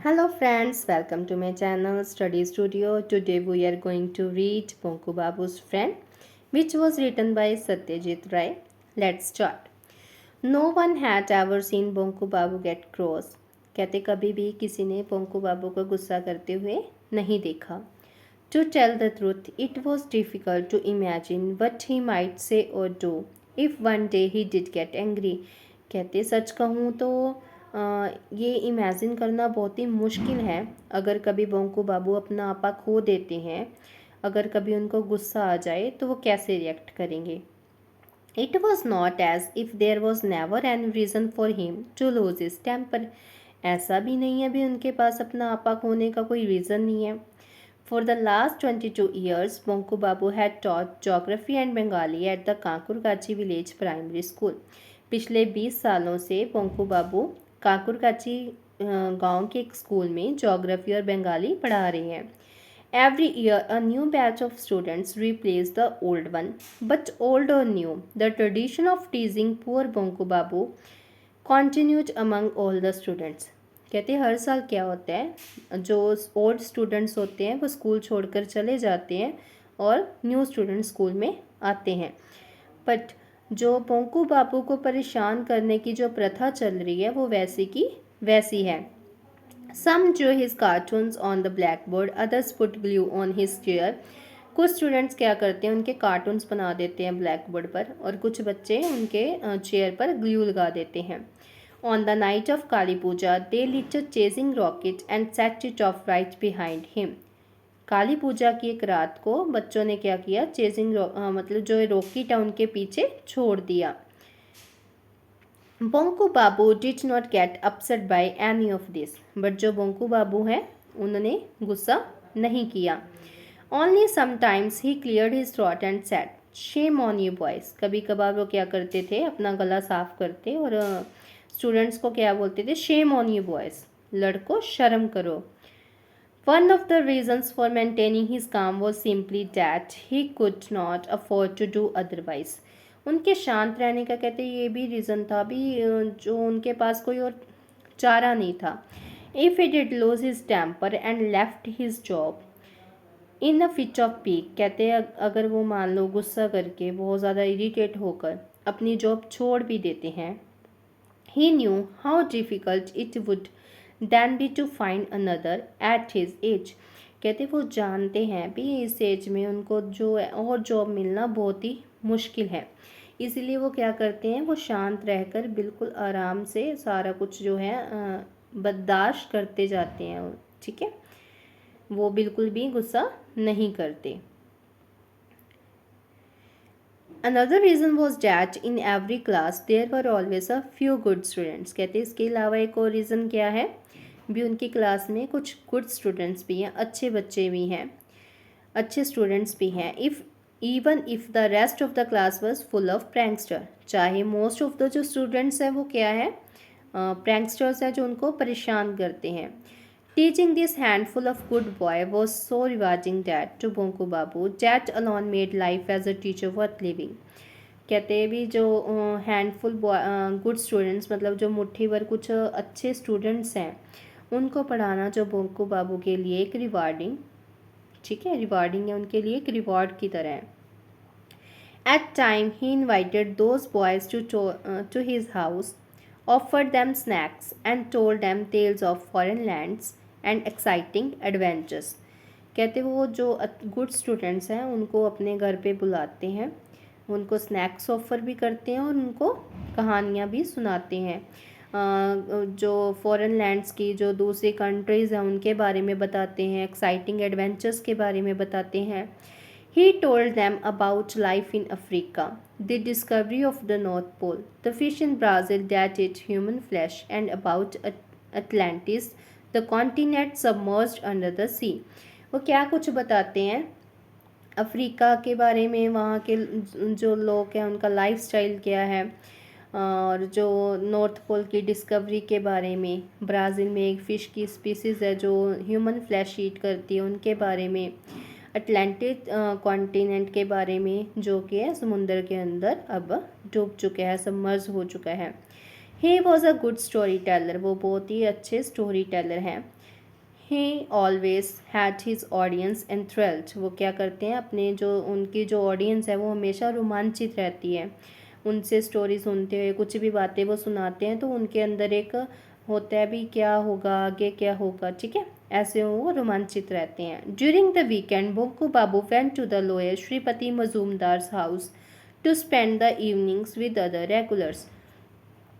Hello friends, welcome to my channel Study Studio. Today we are going to read Bonku Babu's Friend, which was written by Satyajit Ray. Let's start. No one had ever seen Bonku Babu get cross. कहते कभी भी किसी ने बोंकू बाबू को गुस्सा करते हुए नहीं देखा. To tell the truth, it was difficult to imagine what he might say or do if one day he did get angry. कहते सच कहूँ तो ये इमेजिन करना बहुत ही मुश्किल है अगर कभी बोंकू बाबू अपना आपा खो देते हैं. अगर कभी उनको गुस्सा आ जाए तो वो कैसे रिएक्ट करेंगे. It was not as if there was never any reason for him to lose his temper. ऐसा भी नहीं है भी उनके पास अपना आपा खोने का कोई रीज़न नहीं है. For the last 22 years, Bonku Babu had taught geography and Bengali at the Kakurkachi Village Primary School. पिछले 20 सालों से बोंकू बाबू काकुरकाची गांव के एक स्कूल में ज्योग्राफी और बंगाली पढ़ा रहे हैं. Every year, a new batch of students replace the old one. But old or new, the tradition of teasing poor Bonku Babu continued among all the students. कहते हैं हर साल क्या होता है जो ओल्ड स्टूडेंट्स होते हैं वो स्कूल छोड़कर चले जाते हैं और न्यू स्टूडेंट स्कूल में आते हैं. बट जो पोंकू बाबू को परेशान करने की जो प्रथा चल रही है वो वैसी की वैसी है. Some drew his cartoons on the blackboard, others put glue on his chair. कुछ स्टूडेंट्स क्या करते हैं उनके कार्टून्स बना देते हैं ब्लैक बोर्ड पर और कुछ बच्चे उनके चेयर पर ग्लू लगा देते हैं. On the night of Kali Puja, they lit a chasing rocket and set it off right behind him. काली पूजा की एक रात को बच्चों ने क्या किया मतलब जो रॉकेट है उनके पीछे छोड़ दिया. Bonku Babu did not get upset by any of this. But जो बोंकू बाबू हैं उन्होंने गुस्सा नहीं किया. ओनली समटाइम्स ही cleared his throat and said shame on you boys. कभी कभार वो क्या करते थे अपना गला साफ करते और स्टूडेंट्स को क्या बोलते थे शेम ऑन यू बॉयज़, लड़कों शर्म करो. One of the reasons for maintaining his calm was simply that he could not afford to do otherwise. उनके शांत रहने का कहते ये भी रीज़न था भी जो उनके पास कोई और चारा नहीं था. If he did lose his temper and left his job in a fit of pique, कहते अगर वो मान लो गुस्सा करके बहुत ज़्यादा इरिटेट होकर अपनी जॉब छोड़ भी देते हैं. He knew how difficult it would then be to find another at his age. कहते वो जानते हैं भी इस एज में उनको जो और जॉब मिलना बहुत ही मुश्किल है. इसीलिए वो क्या करते हैं वो शांत रहकर बिल्कुल आराम से सारा कुछ जो है बर्दाश्त करते जाते हैं. ठीक है, वो बिल्कुल भी गुस्सा नहीं करते. Another reason was that in every class there were always a few good students. कहते इसके अलावा एक और रीज़न क्या है भी उनकी क्लास में कुछ गुड स्टूडेंट्स भी हैं, अच्छे बच्चे भी हैं, अच्छे स्टूडेंट्स भी हैं. Even if the rest of the class was full of prankster. चाहे मोस्ट ऑफ द जो स्टूडेंट्स हैं वो क्या है प्रैंकस्टर्स हैं जो उनको परेशान करते हैं. Teaching this handful of good boy was so rewarding that to Bonku Babu that alone made life as a teacher worth living. कहते हैं भी जो हैंडफुल गुड स्टूडेंट्स मतलब जो मुट्ठी भर कुछ अच्छे स्टूडेंट्स हैं उनको पढ़ाना जो बोंकू बाबू के लिए एक रिवार्डिंग, ठीक है, रिवार्डिंग है उनके लिए एक रिवॉर्ड की तरह है. At time he invited those boys to his house, offered them snacks and told them tales of foreign lands and exciting adventures. कहते वो जो गुड स्टूडेंट्स हैं उनको अपने घर पे बुलाते हैं, उनको स्नैक्स ऑफ़र भी करते हैं और उनको कहानियाँ भी सुनाते हैं. जो फॉरेन लैंड्स की जो दूसरी कंट्रीज़ हैं उनके बारे में बताते हैं, एक्साइटिंग एडवेंचर्स के बारे में बताते हैं. He told them about life in Africa, the discovery of the North Pole, the fish in Brazil that ate human flesh, and about Atlantis, the continent submerged under the sea. वो क्या कुछ बताते हैं अफ्रीका के बारे में, वहाँ के जो लोग हैं उनका लाइफस्टाइल क्या है, और जो नॉर्थ पोल की डिस्कवरी के बारे में, ब्राज़ील में एक फ़िश की स्पीसीज़ है जो ह्यूमन फ्लैश ईट करती है उनके बारे में, अटलांटिक कॉन्टिनेंट के बारे में जो कि है समुंदर के अंदर अब डूब चुका है, सबमर्ज हो चुका है. He was a good story teller, वो बहुत ही अच्छे स्टोरी टेलर हैं। He always had his audience enthralled, वो क्या करते हैं, अपने जो उनकी जो ऑडियंस है वो हमेशा रोमांचित रहती है। उनसे स्टोरी सुनते हुए कुछ भी बातें वो सुनाते हैं तो उनके अंदर एक होता है भी क्या होगा आगे क्या होगा, ठीक है, ऐसे वो रोमांचित रहते हैं। During the weekend Bonku Babu went to the lawyer Shripati Majumdar's house to spend the evenings with other regulars.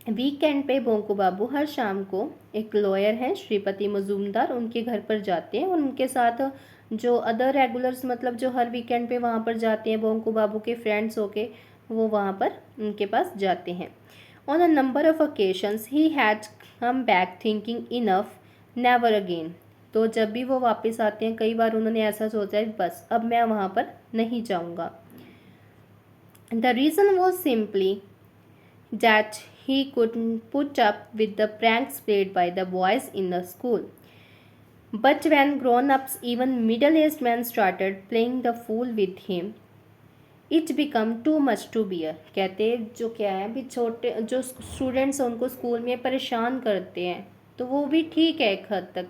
Weekend पे बोंकू बाबू हर शाम को एक लॉयर हैं श्रीपति मजूमदार, उनके घर पर जाते हैं और उनके साथ जो अदर रेगुलर्स मतलब जो हर वीकेंड पे वहाँ पर जाते हैं बोंकू बाबू के फ्रेंड्स होके, वो वहाँ पर उनके पास जाते हैं। On a number of occasions he had come back thinking enough never again, तो जब भी वो वापस आते हैं कई बार उन्होंने ऐसा सोचा है बस अब मैं वहाँ पर नहीं जाऊँगा। The reason was simply that he couldn't put up with the pranks played by the boys in the school. But when grown-ups, even middle-aged men, started playing the fool with him, it became too much to bear. कहते जो क्या है भी छोटे जो students उनको school में परेशान करते हैं तो वो भी ठीक है एक हद तक,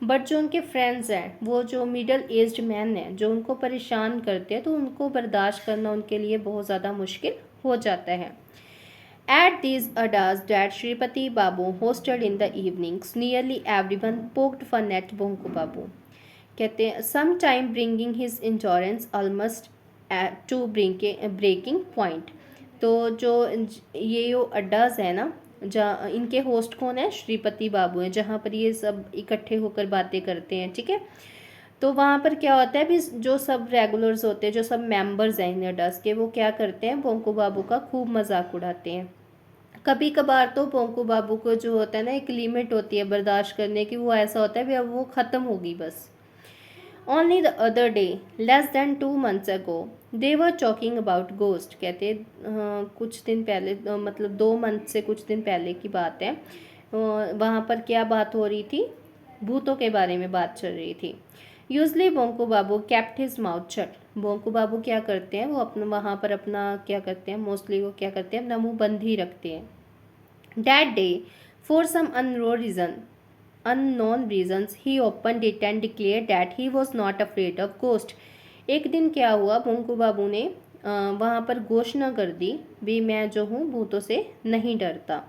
बट जो उनके फ्रेंड्स हैं वो जो मिडल एज्ड मैन हैं जो उनको परेशान करते हैं तो उनको बर्दाश्त करना उनके लिए बहुत ज़्यादा मुश्किल हो जाता है। At these addas that Shripati Babu hosted in the evenings, nearly everyone poked fun at Bonku Babu. कहते हैं sometime bringing his endurance almost to breaking point. तो जो ये जो अड्डाज है ना, जहाँ इनके होस्ट कौन है, श्रीपति बाबू हैं, जहाँ पर ये सब इकट्ठे होकर बातें करते हैं, ठीक है। तो वहाँ पर क्या होता है भी जो सब रेगुलर्स होते हैं जो सब मेंबर्स हैं इन अड्डास के, वो क्या करते हैं बोंकू बाबू का खूब मजाक उड़ाते हैं। कभी कभार तो बोंकू बाबू को जो होता है ना एक लिमिट होती है बर्दाश्त करने की, वो ऐसा होता है भी अब वो ख़त्म होगी बस। Only the other day less than 2 months ago they were talking about ghost, कहते कुछ दिन पहले मतलब 2 मंथ से कुछ दिन पहले की बात है, वहाँ पर क्या बात हो रही थी, भूतों के बारे में बात चल रही थी। Usually Bonku Babu kept his mouth shut, Bonku Babu क्या करते हैं वो अपना वहाँ पर अपना क्या करते हैं, मोस्टली वो क्या करते हैं अपना मुंह बंद ही रखते हैं। That day, for some unknown reasons, he opened it and declared that he was not afraid of ghost. एक दिन क्या हुआ, बोंकू बाबू ने वहाँ पर घोषणा कर दी भी मैं जो हूँ भूतों से नहीं डरता।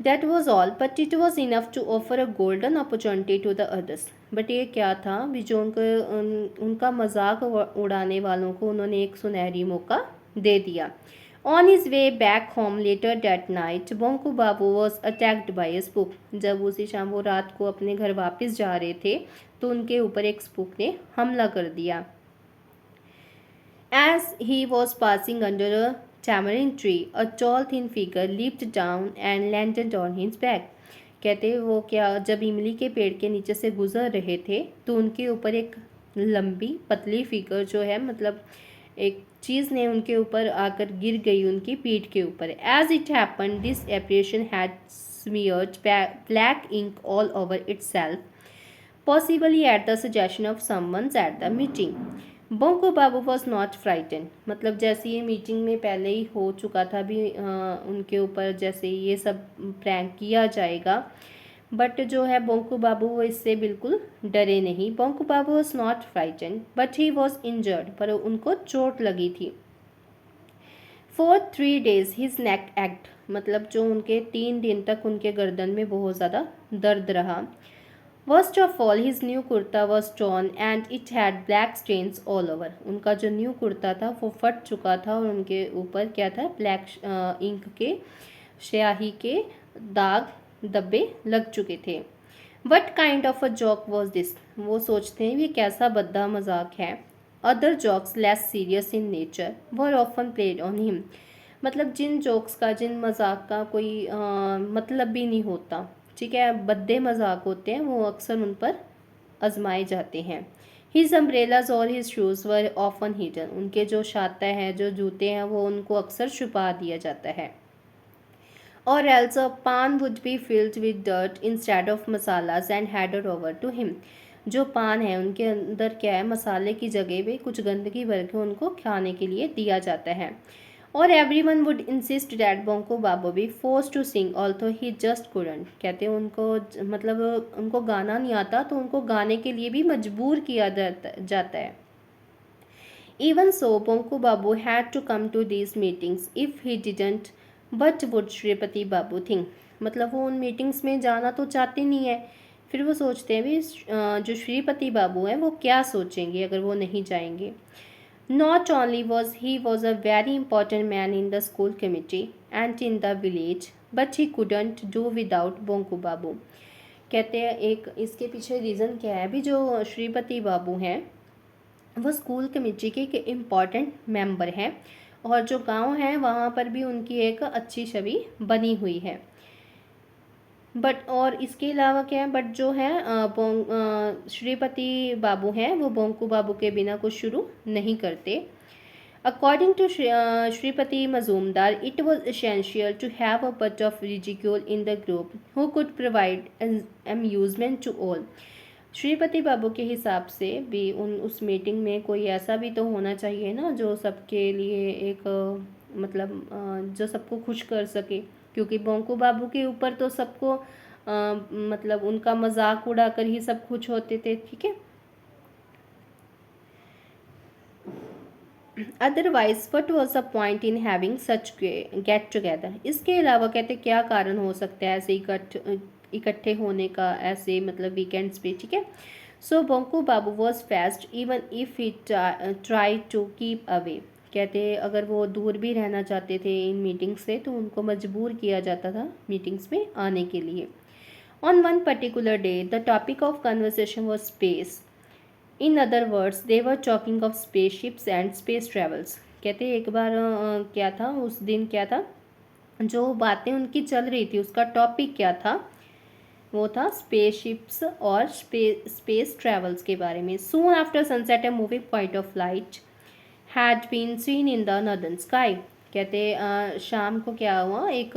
That was all, but it was enough to offer a golden opportunity to the others. But ये क्या था भी जो उनका मजाक उड़ाने वालों को उन्होंने एक सुनहरी मौका दे दिया। On his way back home later that night, Bonku Babu was attacked by a spook. जब उसी शाम वो रात को अपने घर वापस जा रहे थे तो उनके ऊपर एक स्पूक ने हमला कर दिया। As he was passing under a tamarind tree, a tall thin figure leaped down and landed on his back. कहते वो क्या जब इमली के पेड़ के नीचे से गुजर रहे थे तो उनके ऊपर एक लंबी पतली फिगर जो है मतलब एक चीज़ ने उनके ऊपर आकर गिर गई उनकी पीठ के ऊपर। As it happen this apparition had smeared black ink all over itself, possibly at the suggestion of someone at the meeting. Bonku Babu was not frighten, मतलब जैसे ये मीटिंग में पहले ही हो चुका था भी उनके ऊपर जैसे ये सब प्रैंक किया जाएगा, बट जो है बोंकू बाबू वो इससे बिल्कुल डरे नहीं। Bonku Babu was not frighten but he was injured, पर उनको चोट लगी थी। For 3 days his neck ached, मतलब जो उनके 3 दिन तक उनके गर्दन में बहुत ज़्यादा दर्द रहा। Worst of all his new kurta was torn and it had black stains all over, उनका जो न्यू कुर्ता था वो फट चुका था और उनके ऊपर क्या था ब्लैक इंक के स्याही के दाग धब्बे लग चुके थे। What kind of a joke was this, वो सोचते हैं ये कैसा भद्दा मजाक है। Other jokes less serious in nature were often played on him, मतलब जिन जोक्स का जिन मजाक का कोई मतलब भी नहीं होता, ठीक है, भद्दे मजाक होते हैं वो अक्सर उन पर आजमाए जाते हैं। हिज अम्ब्रेलाज और his shoes were often hidden, उनके जो छाता है जो जूते हैं वो उनको अक्सर छुपा दिया जाता है। और else a paan would be filled with dirt instead of masalas and हैडर ओवर टू हिम, जो पान है उनके अंदर क्या है मसाले की जगह पे कुछ गंदगी भर के उनको खाने के लिए दिया जाता है। और everyone would insist that Bonku Babu be force to sing although he just couldn't. कहते हैं उनको मतलब उनको गाना नहीं आता तो उनको गाने के लिए भी मजबूर किया जाता है। Even so, Bonku Babu had to come to these meetings. If he didn't, what would Shripati Babu think? मतलब वो उन मीटिंग्स में जाना तो चाहते नहीं है, फिर वो सोचते हैं भी जो श्रीपति बाबू हैं वो क्या सोचेंगे अगर वो नहीं जाएंगे। Not only was a very important man in the school committee and in the village, but he couldn't do without Bonku Babu. कहते हैं एक इसके पीछे रीज़न क्या है, अभी जो श्रीपति बाबू हैं वो स्कूल कमेटी के एक इम्पॉर्टेंट मेंबर हैं और जो गांव है वहाँ पर भी उनकी एक अच्छी छवि बनी हुई है। बट और इसके अलावा क्या है, बट जो है श्रीपति बाबू हैं वो बोंकू बाबू के बिना कुछ शुरू नहीं करते। According to Shripati Mazumdar, it was essential to have a bit of ridicule in the group who could provide amusement to all. Shripati बाबू के हिसाब से भी उस मीटिंग में कोई ऐसा भी तो होना चाहिए ना जो सबके लिए एक मतलब जो सबको खुश कर सके, क्योंकि बोंकू बाबू के ऊपर तो सबको मतलब उनका मजाक उड़ाकर ही सब खुश होते थे। ठीक है, otherwise what was the point in having such get together. इसके अलावा कहते क्या कारण हो सकता है ऐसे इकट्ठे होने का ऐसे मतलब वीकेंड्स पे। ठीक है, so Bonku Babu was fest even if he try to keep away. कहते अगर वो दूर भी रहना चाहते थे इन मीटिंग्स से तो उनको मजबूर किया जाता था मीटिंग्स में आने के लिए। On one particular day the topic of conversation was space. In other words they were talking of spaceships and space travels. कहते एक बार क्या था उस दिन, क्या था जो बातें उनकी चल रही थी उसका टॉपिक क्या था, वो था स्पेसशिप्स और स्पेस ट्रेवल्स के बारे में। Soon after sunset a moving point of light had been seen in the northern sky. कहते शाम को क्या हुआ, एक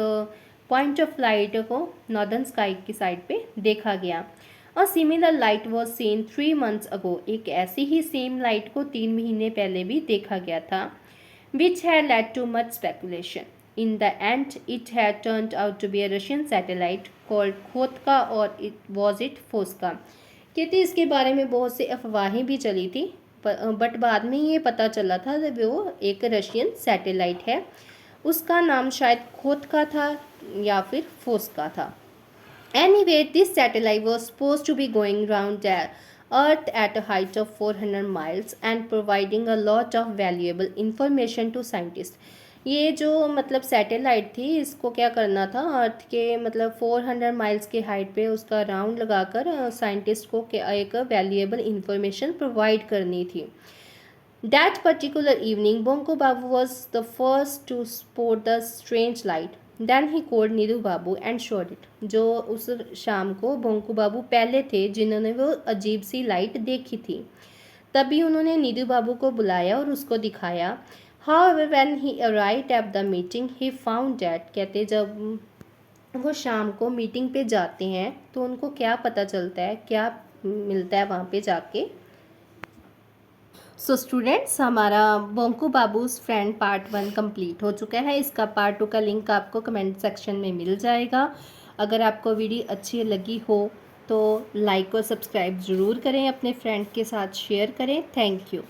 पॉइंट ऑफ लाइट को नॉर्दर्न स्काई की साइड पे देखा गया। A similar light was seen 3 months ago. एक ऐसी ही सेम लाइट को 3 महीने पहले भी देखा गया था, which had led to much speculation. In the end, it had turned out to be a Russian satellite called Khotka, or was it Foska? कहते इसके बारे में बहुत से अफवाहें भी चली थी, बट बाद में ये पता चला था कि वो एक रशियन सैटेलाइट है, उसका नाम शायद खोतका था या फिर फोस्का था। Anyway, this satellite was supposed to be going round the Earth at a height of 400 miles and providing a lot of valuable information to scientists. ये जो मतलब सैटेलाइट थी इसको क्या करना था, अर्थ के मतलब 400 माइल्स के हाइट पे उसका राउंड लगाकर साइंटिस्ट को एक वैल्यूएबल इंफॉर्मेशन प्रोवाइड करनी थी। That particular evening, Bonko Babu was the first to spot the strange light. Then he called Neeru Babu and showed it. जो उस शाम को बोंकू बाबू पहले थे जिन्होंने वो अजीब सी लाइट देखी थी, तभी उन्होंने नीरू बाबू को बुलाया और उसको दिखाया। However, when he arrived at the meeting, he found that कहते जब वो शाम को मीटिंग पे जाते हैं तो उनको क्या पता चलता है, क्या मिलता है वहाँ पे जाके। सो स्टूडेंट्स, हमारा Bonku babus friend part 1 complete हो चुका है। इसका पार्ट 2 का लिंक आपको कमेंट सेक्शन में मिल जाएगा। अगर आपको वीडियो अच्छी लगी हो तो लाइक और सब्सक्राइब ज़रूर करें, अपने फ्रेंड के साथ शेयर करें। Thank you.